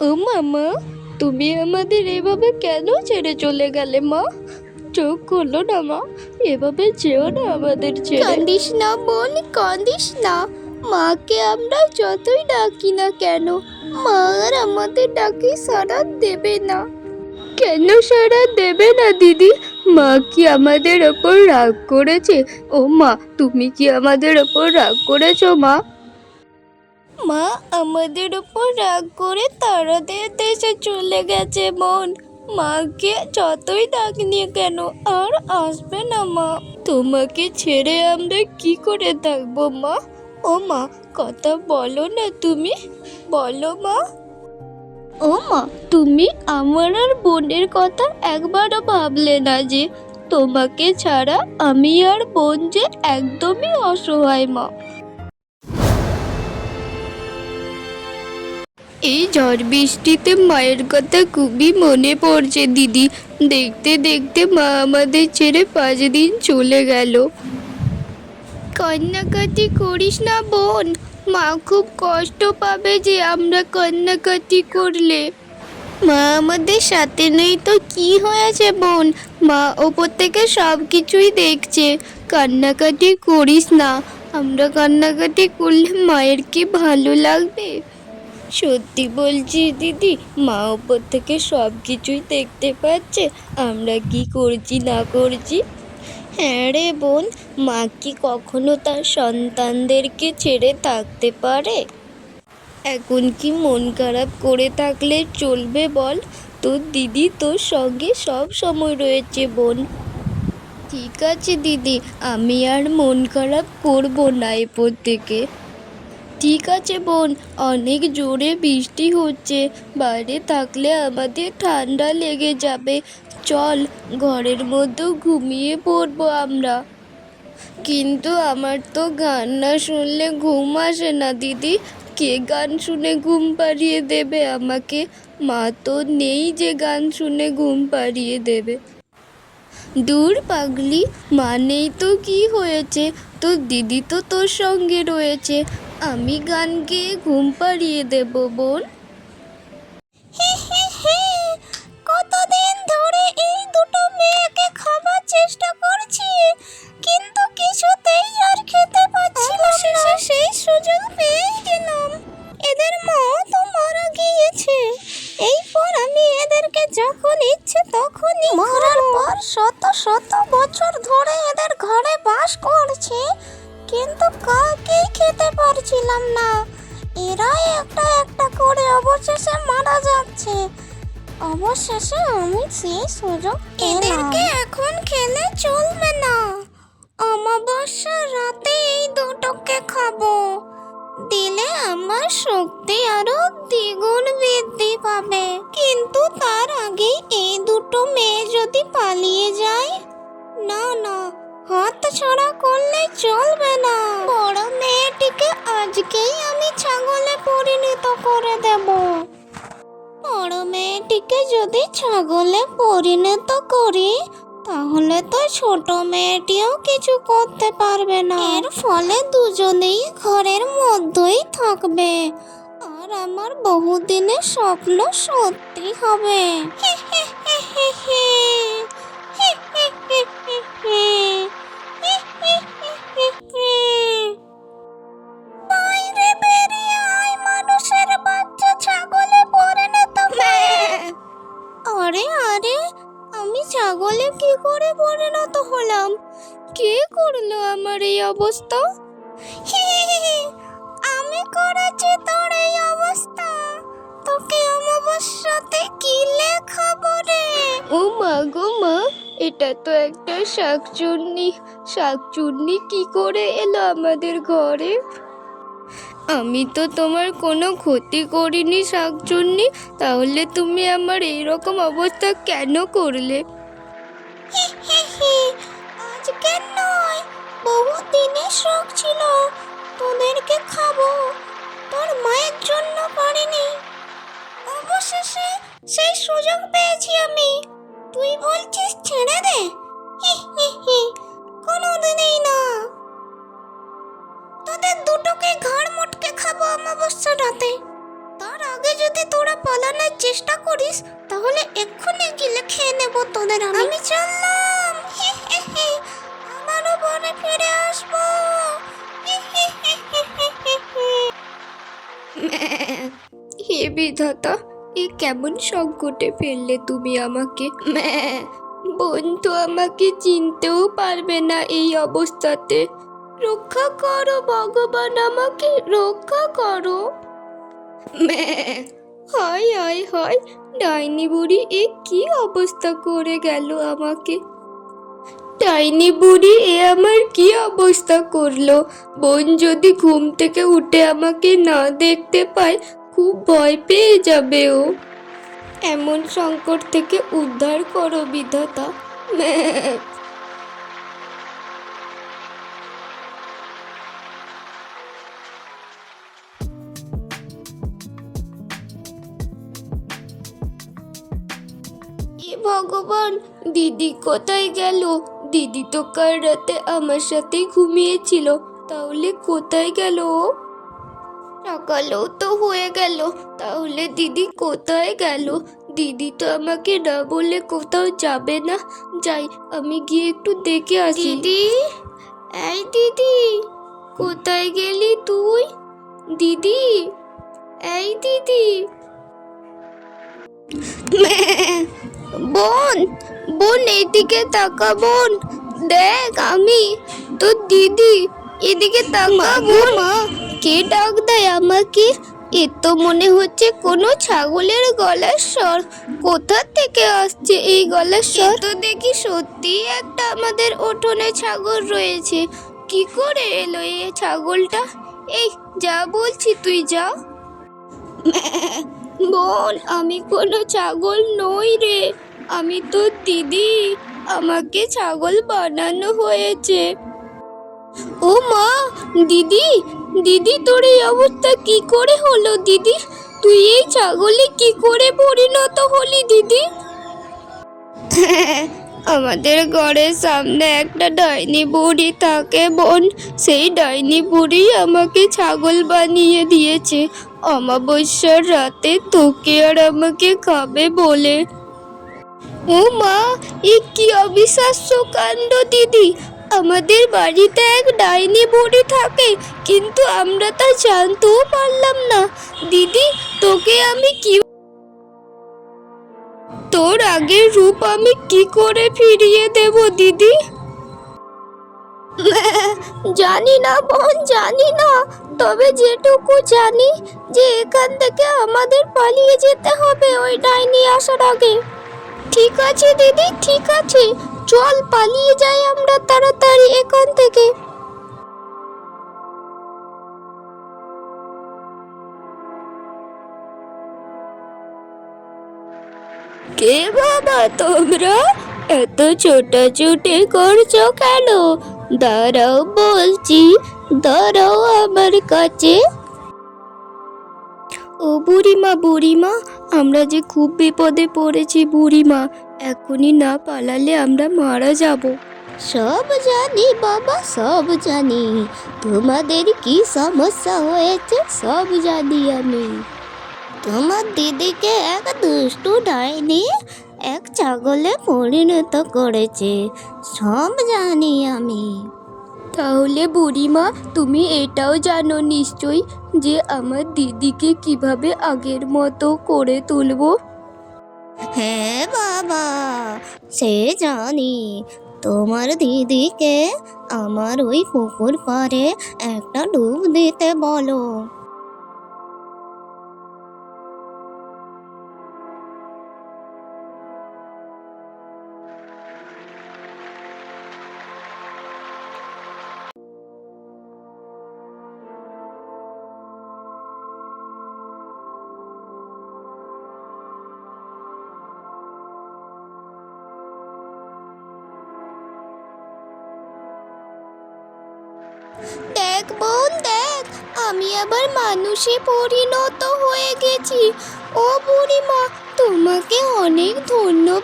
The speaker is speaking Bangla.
ও মামা, তুমি আমাদের এভাবে কেন ছেড়ে চলে গেলে মা? চোখ খোলো না মা, এভাবে যেও না আমাদের ছেড়ে। কান্দিস না বোন, কান্দিস না। মাকে আমরা যতই ডাকি না কেন, মা আর আমাদের ডাকে সাড়া দেবে না। কেন সাড়া দেবে না দিদি? মা কি আমাদের ওপর রাগ করেছে? ও মা, তুমি কি আমাদের ওপর রাগ করেছো মা? মা আমাদের ওপর রাগ করে তারাদের দেশে চলে গেছে বোন। মাকে যতই ডাকিনি কেন আর আসবে না মা। তোমাকে ছেড়ে আমরা কি করে থাকবো মা? ও মা, কথা বলো না তুমি, বলো মা। ও মা, তুমি আমার আর বোনের কথা একবারও ভাবলে না যে তোমাকে ছাড়া আমি আর বোন যে একদমই অসহায় মা। এই ঝড় বৃষ্টিতে মায়ের কথা খুবই মনে পড়ছে দিদি। দেখতে দেখতে মা আমাদের ছেড়ে 5 দিন চলে গেল। কান্নাকাটি করিস না বোন, মা খুব কষ্ট পাবে যে আমরা কান্নাকাটি করলে। মা আমাদের সাথে নেই তো কি হয়েছে বোন, মা ওপর থেকে সব কিছুই দেখছে। কান্নাকাটি করিস না, আমরা কান্নাকাটি করলে মায়ের কি ভালো লাগবে? সত্যি বলছি দিদি, মা ওপর থেকে সব কিছুই দেখতে পাচ্ছে আমরা কি করছি না করছি। হ্যাঁ রে বোন, মা কি কখনো তার সন্তানদেরকে ছেড়ে থাকতে পারে? এখন কি মন খারাপ করে থাকলে চলবে বল? তোর দিদি তোর সঙ্গে সব সময় রয়েছে বোন। ঠিক আছে দিদি, আমি আর মন খারাপ করবো না এরপর থেকে। ঠিক আছে বোন, অনেক জোরে বৃষ্টি হচ্ছে, বাইরে থাকলে আমাদের ঠান্ডা লেগে যাবে। চল, ঘরের মধ্যে ঘুমিয়ে পড়বো আমরা। কিন্তু আমার তো গান না শুনলে ঘুম আসে না দিদি। কে গান শুনে ঘুম পাড়িয়ে দেবে আমাকে? মা তো নেই যে গান শুনে ঘুম পাড়িয়ে দেবে। দূর পাগলি, মা নেই তো কি হয়েছে, তোর দিদি তো তোর সঙ্গে রয়েছে। আমি গান গেয়ে ঘুম পাড়িয়ে দেব বোন। কতদিন ধরে এই দুটো মেয়েকে খাবার চেষ্টা করছি, কিন্তু কিছুতেই আর খেতে পাচ্ছিলাম না। সেই সুযোগ পেয়ে গেলাম। এদের মা তো মারা গিয়েছে, এরপর আমি এদেরকে যখন ইচ্ছে তখনই মারার পর শত শত বছর ধরে এদের ঘরে বাস করছে, কিন্তু কাউকেই খেতে পারছিলাম না। এরাই একটা একটা করে অবশেষে মারা যাচ্ছে। অবশেষে আমি সেই সুযোগ পেলাম। এদেরকে এখন খেলে চলবে না। অমাবস্যার রাতে এই দুটোকে খাবো, দিলে আমার শক্তি আরো দ্বিগুণ বৃদ্ধি পাবে। কিন্তু তার আগে এই দুটো মেয়ে যদি পালিয়ে যায়, না না, হাত ছাড়া করলে চলবে না। বড় মেয়েটিকে আজকেই আমি ছাগলে পরিণত করে দেব। বড় মেয়েটিকে যদি ছাগলে পরিণত করি, তাহলে তো ছোট মেয়েটিও কিছু করতে পারবে না। এর ফলে দুজনেই ঘরের মধ্যেই থাকবে, আর আমার বহুদিনের স্বপ্ন সত্যি হবে। বাইরে বেরিয়ে আয় মানুষের বাচ্চা, ছাগলে পরিণত হয়ে। আরে আরে, আমি ছাগলে কি করে পরিণত হলাম? কে করলো আমার এই অবস্থা? আমি করেছি তোর এই অবস্থা। তোকে অমাবস্যাতে কি লেখাবো রে? ও মা গো মা, এটা তো একটা শাকচুন্নি। শাকচুন্নি কি করে এলো আমাদের ঘরে? আমি তো তোমার কোনো ক্ষতি করিনি শাকচুন্নি, তাহলে তুমি আমার এইরকম অবস্থা কেন করলে? আজকে নয়, বহু দিনের শখ ছিল তোদেরকে খাবো, তোর মায়ের জন্য পারিনি। অবশেষে সেই সুযোগ পেয়েছি আমি। তুই বলছিস ছেড়ে দে? কোনোদিনই না। তোদের দুটোকে ঘাড় মোটকে খাবো অমাবস্যা রাতে। তার আগে যদি তোরা পালানোর চেষ্টা করিস তাহলে এক্ষুনি গিলে খেয়ে নেব তোদের। আমি চললাম, আমারও বনে ফিরে আসবো। হে বিধাতা, এ কেমন সংকটে ফেললে তুমি আমাকে। বোন তো আমাকে চিনতেও পারবে না এই অবস্থাতে। রক্ষা করো ভগবান, আমাকে রক্ষা করো। হায় হায় হায়, ডাইনি বুড়ি এ কি অবস্থা করে গেল আমাকে। ডাইনি বুড়ি এ আমার কি অবস্থা করলো। বোন যদি ঘুম থেকে উঠে আমাকে না দেখতে পায় খুব ভয় পেয়ে যাবে ও। এমন সংকট থেকে উদ্ধার করো বিধাতা। ভগবান, দিদি কোথায় গেল? দিদি তো কাল রাতে আমার সাথে ঘুমিয়েছিল, তাহলে কোথায় গেল ও? সকালও তো হয়ে গেল, তাহলে দিদি কোথায় গেল? দিদি তো আমাকে না বলে কোথাও যাবে না। যাই, আমি গিয়ে একটু দেখে আসি। দিদি, এই দিদি, কোথায় গেলি তুই? দিদি, এই দিদি। বোন, বোন এদিকে তাকা বোন, দেখ আমি তো দিদি, এদিকে তাকা বোন। কে ডাক দেয় আমাকে? এ তো মনে হচ্ছে কোনো ছাগলের গলার স্বর। কোথা থেকে আসছে এই গলার স্বর? তো দেখি সত্যি একটা আমাদের উঠোনে ছাগল রয়েছে। কি করে এলো এই ছাগলটা? এই যা বলছি তুই যা। বোন, আমি কোনো ছাগল নই রে, আমি তো দিদি, আমাকে ছাগল বানানো হয়েছে। ও মা, দিদি, দিদি তোর এই অবস্থা কি করে হলো দিদি? তুই এই ছাগলে কি করে পরিণত হলি দিদি? আমাদের ঘরের সামনে একটা ডাইনি বুড়ি থাকে বোন, সেই ডাইনি বুড়ি আমাকে ছাগল বানিয়ে দিয়েছে অমাবস্যার রাতে তোকে আর আমাকে খাবে বলে। ও মা, এ কি অবিশ্বাস্য কাণ্ড দিদি। আমাদের বাড়িতে এক ডাইনি বুড়ি থাকে, কিন্তু আমরা তা জানতেও পারলাম না। দিদি, তোকে আমি কি, তোর আগের রূপ আমি কি করে ফিরিয়ে দেব দিদি? জানি না বোন, জানি না, তবে যেটুকু জানি যে এখান থেকে আমাদের পালিয়ে যেতে হবে ওই ডাইনি আসার আগে। ঠিক আছে দিদি, ঠিক আছে, চল পালিয়ে যাই আমরা তাড়াতাড়ি এখান থেকে। কে বাবা তোমরা? এত ছোটাছুটি করছো কেন? দাঁড়াও বলছি, দাঁড়াও আমার কাছে। ও বুড়িমা, বুড়িমা, আমরা যে খুব বিপদে পড়েছি বুড়িমা, এখনই না পালালে আমরা মারা যাব। সব জানি বাবা, সব জানি, তোমাদের কি সমস্যা হয়েছে সব জানি আমি। তোমার দিদিকে এক দুষ্টু ডাইনি এক ছাগলে পরিণত করেছে, সব জানি আমি। তাহলে বুড়িমা, তুমি এটাও জানো নিশ্চয়ই যে আমার দিদিকে কিভাবে আগের মতো করে তুলবো? হ্যাঁ বাবা, সে জানি। তোমার দিদিকে আমার ওই পুকুর পাড়ে একটা ডুব দিতে বলো। দেখ বোন, দেখ, আমি আবার মানুষে পরিণত হয়ে গেছি। ও বুড়িমা, তোমাকে অনেক ধন্যবাদ।